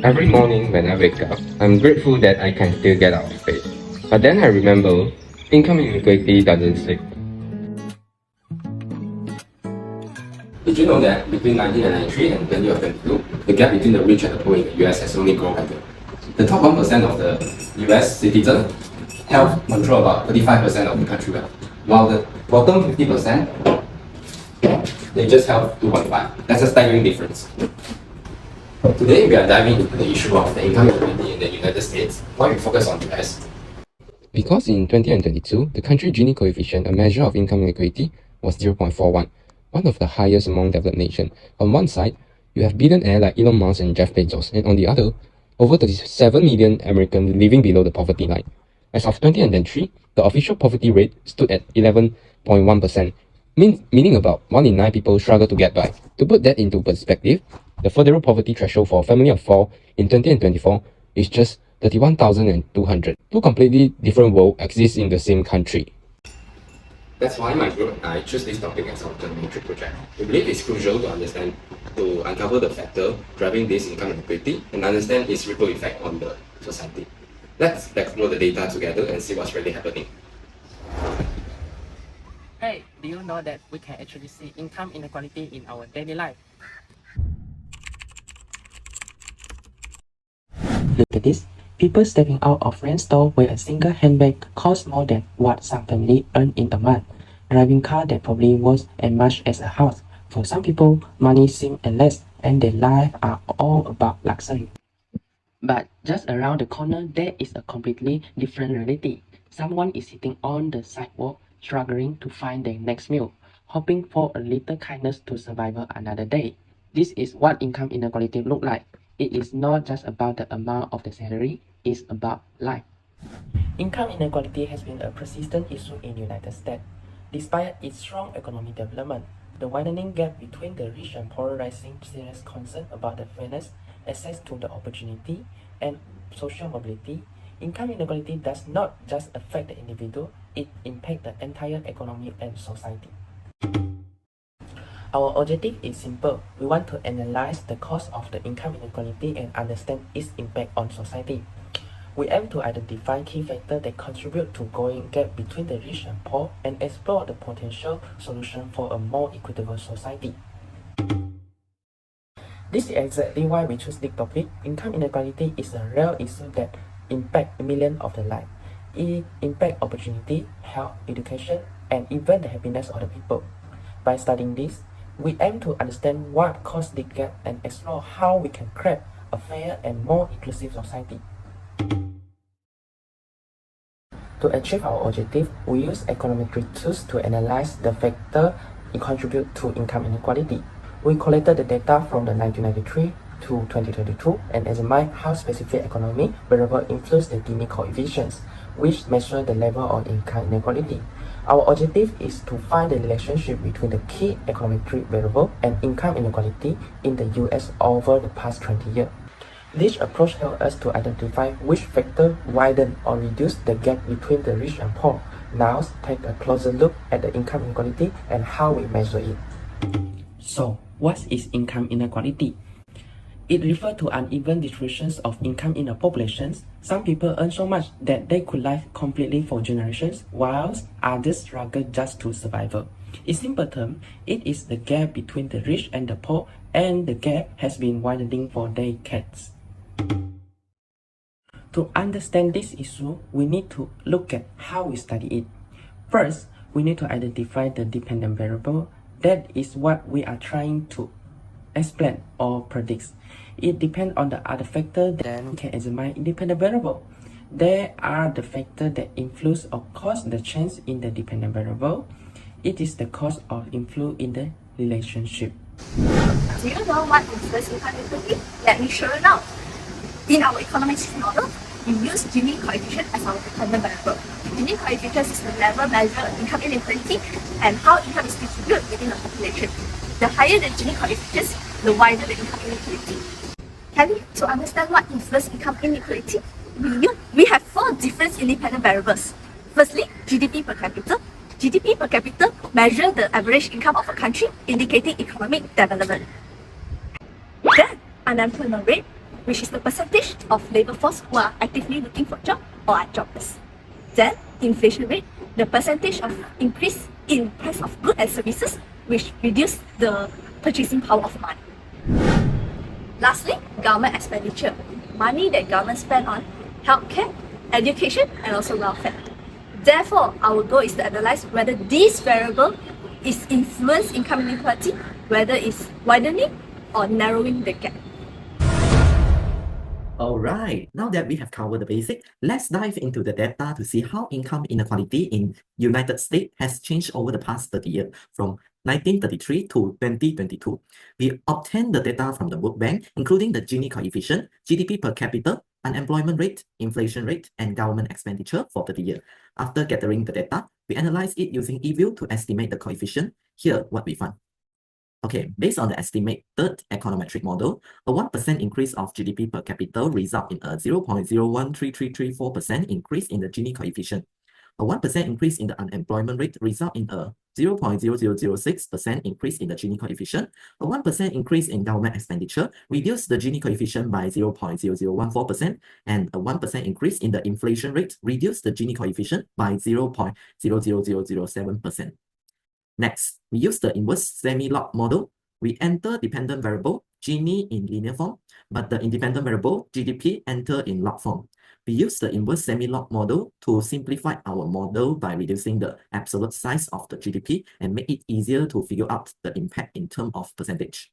Every morning when I wake up, I'm grateful that I can still get out of bed. But then I remember, income inequality doesn't sleep. Did you know that between 1993 and 2022, the gap between the rich and the poor in the US has only grown higher? The top 1% of the US citizens have control about 35% of the country wealth, while the bottom 50%, they just have 2.5. That's a staggering difference. Today, we are diving into the issue of the income inequality in the United States, while we focus on the US. Because in 2022, the country Gini coefficient, a measure of income inequality, was 0.41, one of the highest among developed nations. On one side, you have billionaires like Elon Musk and Jeff Bezos, and on the other, over 37 million Americans living below the poverty line. As of 2003, the official poverty rate stood at 11.1%, meaning about 1 in 9 people struggle to get by. To put that into perspective, the federal poverty threshold for a family of 4 in 2024 is just 31,200. Two completely different worlds exist in the same country. That's why my group and I choose this topic as our Econometrics project. We believe it's crucial to uncover the factor driving this income inequality and understand its ripple effect on the society. Let's explore the data together and see what's really happening. Hey, do you know that we can actually see income inequality in our daily life? Look at this. People stepping out of rent store where a single handbag costs more than what some family earn in a month. Driving car that probably worth as much as a house. For some people, money seems endless and their lives are all about luxury. But just around the corner, there is a completely different reality. Someone is sitting on the sidewalk, struggling to find their next meal, hoping for a little kindness to survive another day. This is what income inequality looks like. It is not just about the amount of the salary, it's about life. Income inequality has been a persistent issue in the United States. Despite its strong economic development, the widening gap between the rich and poor raising serious concern about the fairness, access to the opportunity, and social mobility. Income inequality does not just affect the individual, it impacts the entire economy and society. Our objective is simple. We want to analyze the cause of the income inequality and understand its impact on society. We aim to identify key factors that contribute to growing gap between the rich and poor and explore the potential solution for a more equitable society. This is exactly why we choose this topic. Income inequality is a real issue that impacts millions of the lives. It impacts opportunity, health, education, and even the happiness of the people. By studying this, we aim to understand what caused this gap and explore how we can create a fair and more inclusive society. To achieve our objective, we use econometric tools to analyze the factors that contribute to income inequality. We collected the data from the 1993 to 2022 and examined how specific economic variables influence the Gini coefficients, which measure the level of income inequality. Our objective is to find the relationship between the key econometric variable and income inequality in the US over the past 20 years. This approach helps us to identify which factor widen or reduce the gap between the rich and poor. Now, let's take a closer look at the income inequality and how we measure it. So, what is income inequality? It refers to uneven distributions of income in a population. Some people earn so much that they could live completely for generations, while others struggle just to survive. In simple terms, it is the gap between the rich and the poor, and the gap has been widening for decades. To understand this issue, we need to look at how we study it. First, we need to identify the dependent variable. That is what we are trying to explain or predict. It depends on the other factors. Then we can examine independent variable. There are the factors that influence or cause the change in the dependent variable. It is the cause or influence in the relationship. Do you know what influences income inequality? Let me show you now. In our economics model, we use Gini coefficient as our dependent variable. Gini coefficient is the level measure of income inequality and how income is distributed within a population. The higher the Gini coefficient, the wider the income inequality. Kelly, to understand what influences income inequality, we have 4 different independent variables. Firstly, GDP per capita. GDP per capita measures the average income of a country, indicating economic development. Then, unemployment rate. which is the percentage of labor force who are actively looking for a job or are jobless. Then, inflation rate, the percentage of increase in price of goods and services, which reduce the purchasing power of money. Lastly, government expenditure, money that government spend on healthcare, education, and also welfare. Therefore, our goal is to analyze whether this variable is influence income inequality, whether it's widening or narrowing the gap. Alright, now that we have covered the basic, let's dive into the data to see how income inequality in United States has changed over the past 30 years from 1933 to 2022. We obtained the data from the World Bank, including the Gini coefficient, GDP per capita, unemployment rate, inflation rate, and government expenditure for 30 years. After gathering the data, we analyze it using EIA2013 to estimate the coefficient. Here, what we found. Okay, based on the estimated econometric model, a 1% increase of GDP per capita result in a 0.013334% increase in the Gini coefficient. A 1% increase in the unemployment rate result in a 0.0006% increase in the Gini coefficient. A 1% increase in government expenditure reduce the Gini coefficient by 0.0014%, and a 1% increase in the inflation rate reduce the Gini coefficient by 0.00007%. Next, we use the inverse semi-log model. We enter dependent variable Gini in linear form, but the independent variable GDP enter in log form. We use the inverse semi-log model to simplify our model by reducing the absolute size of the GDP and make it easier to figure out the impact in terms of percentage.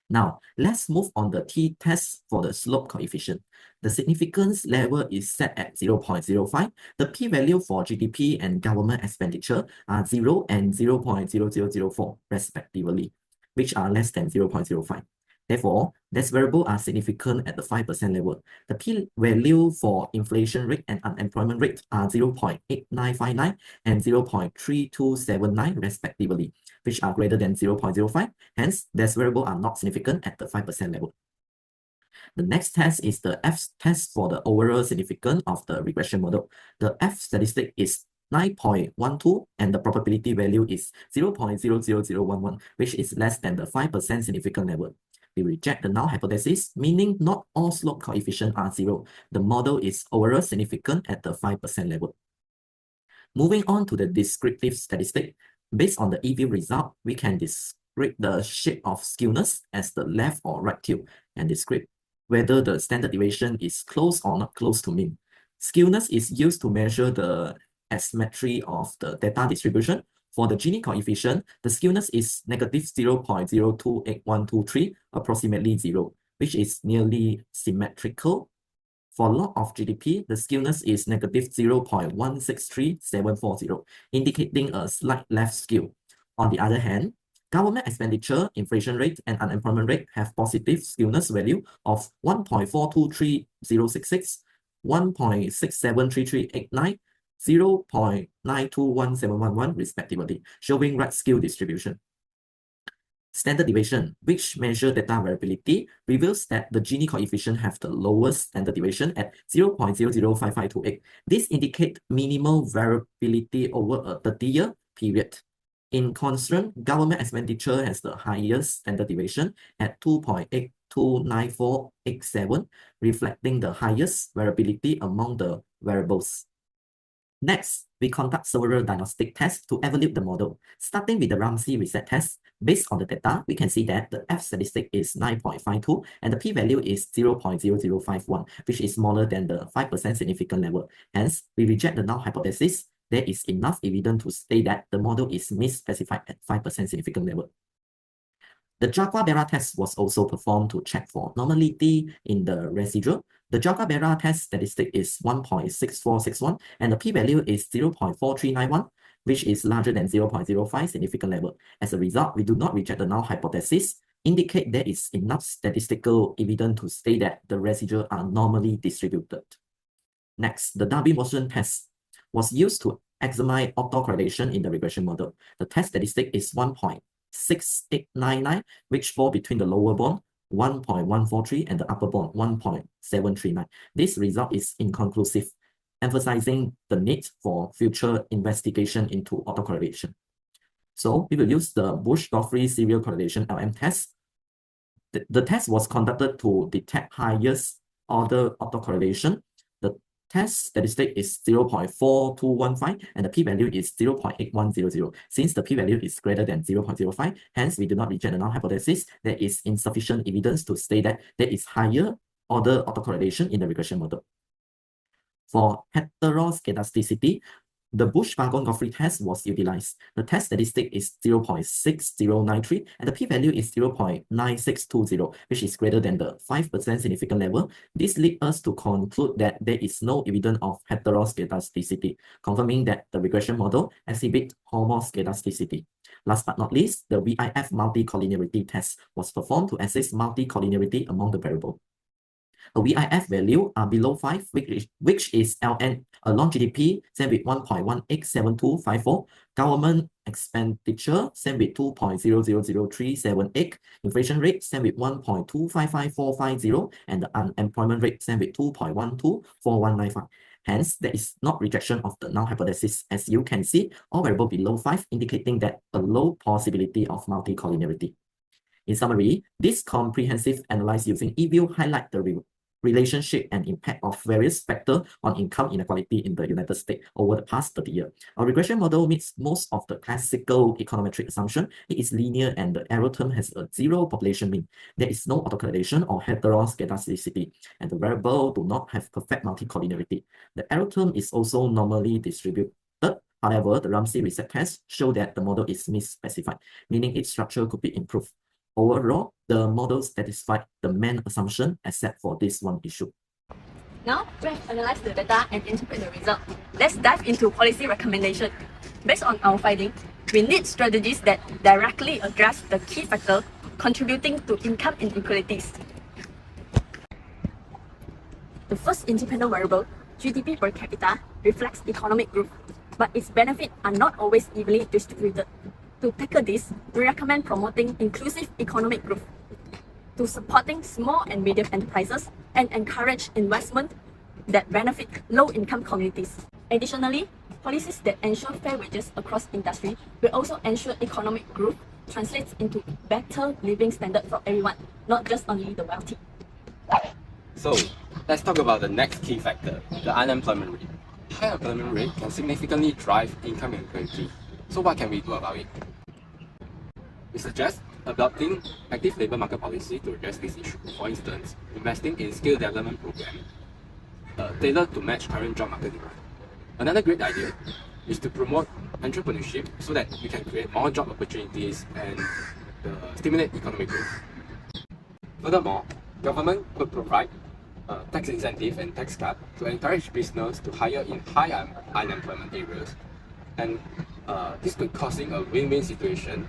Now, let's move on the t-test for the slope coefficient. The significance level is set at 0.05. The p-value for GDP and government expenditure are 0 and 0.0004 respectively, which are less than 0.05. Therefore, these variables are significant at the 5% level. The p-value for inflation rate and unemployment rate are 0.8959 and 0.3279 respectively, which are greater than 0.05. Hence, these variables are not significant at the 5% level. The next test is the F test for the overall significance of the regression model. The F statistic is 9.12 and the probability value is 0.00011, which is less than the 5% significant level. We reject the null hypothesis, meaning not all slope coefficients are 0. The model is overall significant at the 5% level. Moving on to the descriptive statistic, based on the EIA2013 result, we can describe the shape of skewness as the left or right tilt and describe whether the standard deviation is close or not close to mean. Skewness is used to measure the asymmetry of the data distribution. For the Gini coefficient, the skewness is negative 0.028123, approximately 0, which is nearly symmetrical. For log of GDP, the skewness is negative 0.163740, indicating a slight left skew. On the other hand, government expenditure, inflation rate, and unemployment rate have positive skewness value of 1.423066, 1.673389, 0.921711 respectively, showing right skew distribution. Standard deviation, which measure data variability, reveals that the Gini coefficient have the lowest standard deviation at 0.005528. This indicates minimal variability over a 30-year period. In contrast, government expenditure has the highest standard deviation at 2.829487, reflecting the highest variability among the variables. Next, we conduct several diagnostic tests to evaluate the model. Starting with the Ramsey reset test, based on the data, we can see that the F statistic is 9.52 and the p-value is 0.0051, which is smaller than the 5% significant level. Hence, we reject the null hypothesis. There is enough evidence to state that the model is misspecified at 5% significant level. The Jaguar-Barra test was also performed to check for normality in the residual. The Jaguar-Barra test statistic is 1.6461 and the p-value is 0.4391, which is larger than 0.05 significant level. As a result, we do not reject the null hypothesis, indicate there is enough statistical evidence to state that the residuals are normally distributed. Next, the Darby-Watson test was used to examine autocorrelation in the regression model. The test statistic is 1.6899, which fall between the lower bound 1.143 and the upper bound 1.739. This result is inconclusive, emphasizing the need for future investigation into autocorrelation. So we will use the Bush-Godfrey serial correlation LM test. The test was conducted to detect highest order autocorrelation. The test statistic is 0.4215 and the p-value is 0.8100. Since the p-value is greater than 0.05, hence we do not reject the null hypothesis. There is insufficient evidence to state that there is higher order autocorrelation in the regression model. For heteroscedasticity, the Bush-Pagon-Goffrey test was utilized. The test statistic is 0.6093 and the p-value is 0.9620, which is greater than the 5% significant level. This leads us to conclude that there is no evidence of heteroscedasticity, confirming that the regression model exhibits homoscedasticity. Last but not least, the VIF multi-collinearity test was performed to assess multi-collinearity among the variables. A VIF value are below 5, which is LN, a long GDP, same with 1.187254, government expenditure, same with 2.000378, inflation rate, same with 1.255450, and the unemployment rate, same with 2.124195. Hence, there is not rejection of the null hypothesis. As you can see, all variables below 5 indicating that a low possibility of multi-collinearity. In summary, this comprehensive analysis using EIA highlight the relationship and impact of various factors on income inequality in the United States over the past 30 years. Our regression model meets most of the classical econometric assumption. It is linear and the error term has a zero population mean. There is no autocorrelation or heteroscedasticity, and the variable do not have perfect multi-collinearity. The error term is also normally distributed. However, the Ramsey reset test show that the model is misspecified, meaning its structure could be improved. Overall, the model satisfied the main assumption except for this one issue. Now, we have analyzed the data and interpret the result. Let's dive into policy recommendation. Based on our finding, we need strategies that directly address the key factor contributing to income inequalities. The first independent variable, GDP per capita, reflects economic growth, but its benefits are not always evenly distributed. To tackle this, we recommend promoting inclusive economic growth, to supporting small and medium enterprises, and encourage investment that benefit low-income communities. Additionally, policies that ensure fair wages across industry will also ensure economic growth translates into better living standard for everyone, not just only the wealthy. So, let's talk about the next key factor, the unemployment rate. High unemployment rate can significantly drive income inequality. So what can we do about it? We suggest adopting active labour market policy to address this issue. For instance, investing in skill development program tailored to match current job market demand. Another great idea is to promote entrepreneurship so that we can create more job opportunities and stimulate economic growth. Furthermore, government could provide tax incentive and tax cut to encourage business to hire in high unemployment areas, and this could causing a win-win situation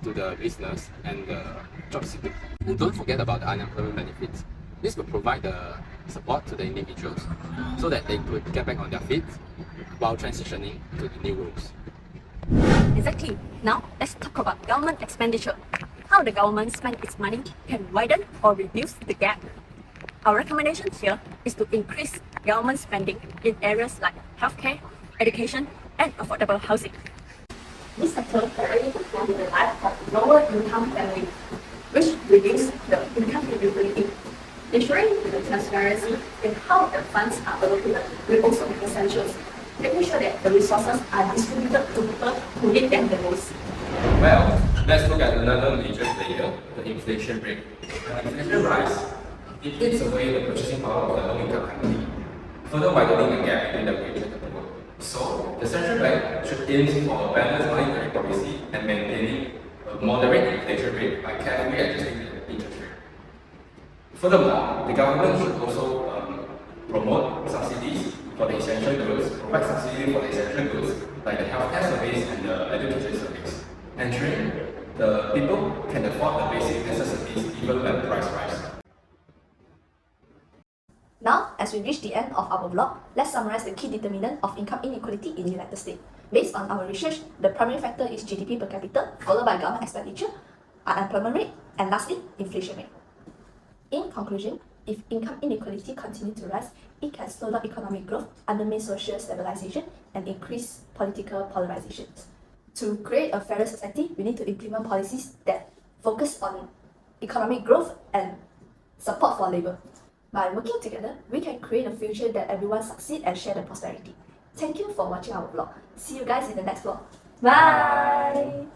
to the business and the job seeker. And don't forget about the unemployment benefits. This could provide the support to the individuals so that they could get back on their feet while transitioning to the new roles. Exactly. Now, let's talk about government expenditure. How the government spends its money can widen or reduce the gap. Our recommendation here is to increase government spending in areas like healthcare, education, and affordable housing. This sector directly performs the life of lower income families, which reduce the income inequality. Ensuring the transparency in how the funds are allocated will also be essential, making sure that the resources are distributed to people who need them the most. Well, let's look at another major player, the inflation rate. When inflation rise, it takes away the purchasing power of the low-income family, further widening the gap between the rich and the poor. So, the central bank should aim for a balanced monetary policy and maintaining a moderate inflation rate by carefully adjusting the interest rate. Furthermore, the government should also promote subsidies for the essential goods, provide subsidies for the essential goods like the healthcare service and the education service, ensuring the people can afford the basic necessities even when the price rise. Now, as we reach the end of our vlog, let's summarize the key determinant of income inequality in the United States. Based on our research, the primary factor is GDP per capita, followed by government expenditure, unemployment rate, and lastly, inflation rate. In conclusion, if income inequality continues to rise, it can slow down economic growth, undermine social stabilization, and increase political polarization. To create a fairer society, we need to implement policies that focus on economic growth and support for labor. By working together, we can create a future that everyone succeed and share the prosperity. Thank you for watching our vlog. See you guys in the next vlog. Bye!